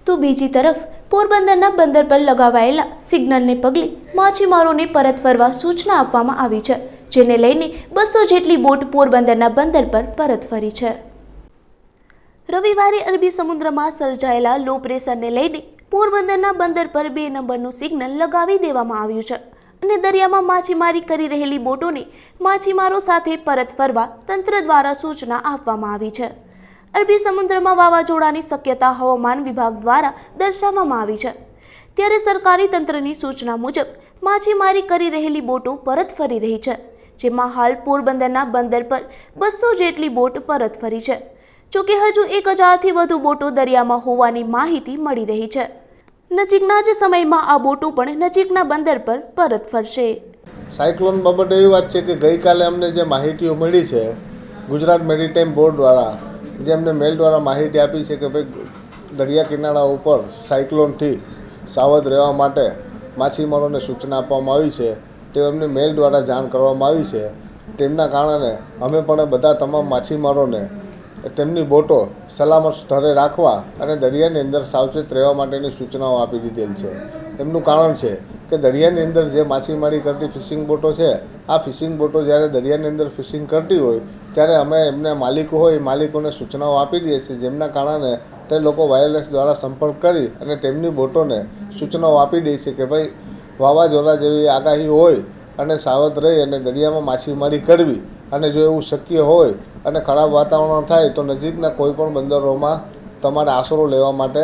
તો બીજી તરફ પોરબંદરના બંદર પર લગાવાયેલા સિગ્નલને પગલે માછીમારોને પરત ફરવા સૂચના આપવામાં આવી છે, જેને લઈને 200 જેટલી બોટ પોરબંદરના બંદર પર પરત ફરી છે। રવિવારે અરબી સમુદ્રમાં સર્જાયેલા લો પ્રેશરને લઈને પોરબંદરના બંદર પર 2 નંબરનું સિગ્નલ લગાવી દેવામાં આવ્યું છે અને દરિયામાં માછીમારી કરી રહેલી બોટોને માછીમારો સાથે પરત ફરવા તંત્ર દ્વારા સૂચના આપવામાં આવી છે। અરબી સમુદ્રમાં વાવાઝોડાની શક્યતા હવામાન વિભાગ દ્વારા દર્શાવવામાં આવી છે, ત્યારે સરકારી તંત્રની સૂચના મુજબ માછીમારી કરી રહેલી બોટો પરત ફરી રહી છે, જેમાં હાલ પોરબંદરના બંદર પર 200 જેટલી બોટ પરત ફરી છે। જોકે હજુ 1000થી વધુ બોટો દરિયામાં હોવાની માહિતી મળી રહી છે। નજીકના જ સમયમાં આ બોટો પણ નજીકના બંદર પર પરત ફરશે। સાયક્લોન બાબતે એવી વાત છે કે ગઈકાલે અમને જે માહિતીઓ મળી છે ગુજરાત મેરીટાઈમ બોર્ડ દ્વારા, જે અમને મેલ દ્વારા માહિતી આપી છે કે ભાઈ દરિયા કિનારા ઉપર સાયક્લોનથી સાવધ રહેવા માટે માછીમારોને સૂચના આપવામાં આવી છે, તે અમને મેલ દ્વારા જાણ કરવામાં આવી છે। તેમના કારણે અમે પણ બધા તમામ માછીમારોને તેમની બોટો સલામત સ્થળે રાખવા અને દરિયાની અંદર સાવચેત રહેવા માટેની સૂચનાઓ આપી દીધેલ છે। એમનું કારણ છે કે દરિયાની અંદર જે માછીમારી કરતી ફિશિંગ બોટો છે, આ ફિશિંગ બોટો જ્યારે દરિયાની અંદર ફિશિંગ કરતી હોય ત્યારે અમે એમને માલિકો હોય એ માલિકોને સૂચનાઓ આપી દઈએ છીએ, જેમના કારણે તે લોકો વાયરલેસ દ્વારા સંપર્ક કરી અને તેમની બોટોને સૂચનાઓ આપી દે છે કે ભાઈ વાવાઝોડા જેવી આગાહી હોય અને સાવધ રહી અને દરિયામાં માછીમારી કરવી, અને જો એવું શક્ય હોય અને ખરાબ વાતાવરણ થાય તો નજીકના કોઈપણ બંદરોમાં તમારે આશરો લેવા માટે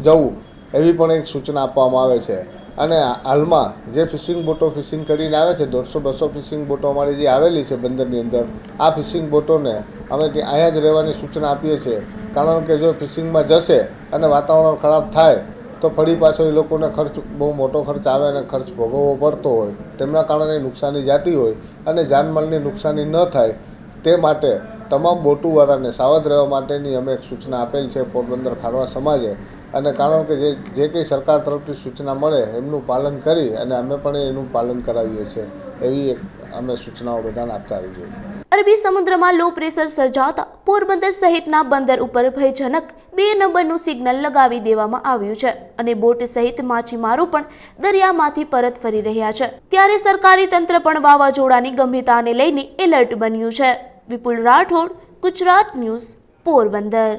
જવું, એવી પણ એક સૂચના આપવામાં આવે છે। અને હાલમાં જે ફિશિંગ બોટો ફિશિંગ કરીને આવે છે, 150-200 ફિશિંગ બોટો અમારી જે આવેલી છે બંદરની અંદર, આ ફિશિંગ બોટોને અમે અહીંયા જ રહેવાની સૂચના આપીએ છીએ, કારણ કે જો ફિશિંગમાં જશે અને વાતાવરણ ખરાબ થાય તો ફરી પાછો એ લોકોને ખર્ચ બહુ મોટો ખર્ચ આવે અને ખર્ચ ભોગવવો પડતો હોય, તેમના કારણે નુકસાની જતી હોય અને જાનમાલની નુકસાની ન થાય તે માટે તમામ બોટુવાળાને સાવધ રહેવા માટેની અમે એક સૂચના આપેલ છે પોરબંદર ખારવા સમાજે। અને કારણ કે જે કંઈ સરકાર તરફથી સૂચના મળે એમનું પાલન કરી અને અમે પણ એનું પાલન કરાવીએ છીએ, એવી એક અમે સૂચનાઓ બધાને આપતા રહીએ છીએ। અરબી સમુદ્રમાં લો પ્રેશર સર્જાતા પોરબંદર સહિતના બંદર ઉપર ભયજનક 2 નંબરનું સિગ્નલ લગાવી દેવામાં આવ્યું છે અને બોટ સહિત માછીમારો પણ દરિયામાંથી પરત ફરી રહ્યા છે, ત્યારે સરકારી તંત્ર પણ વાવાઝોડાની ગંભીરતાને લઈને એલર્ટ બન્યું છે। વિપુલ રાઠોડ, ગુજરાત ન્યૂઝ, પોરબંદર।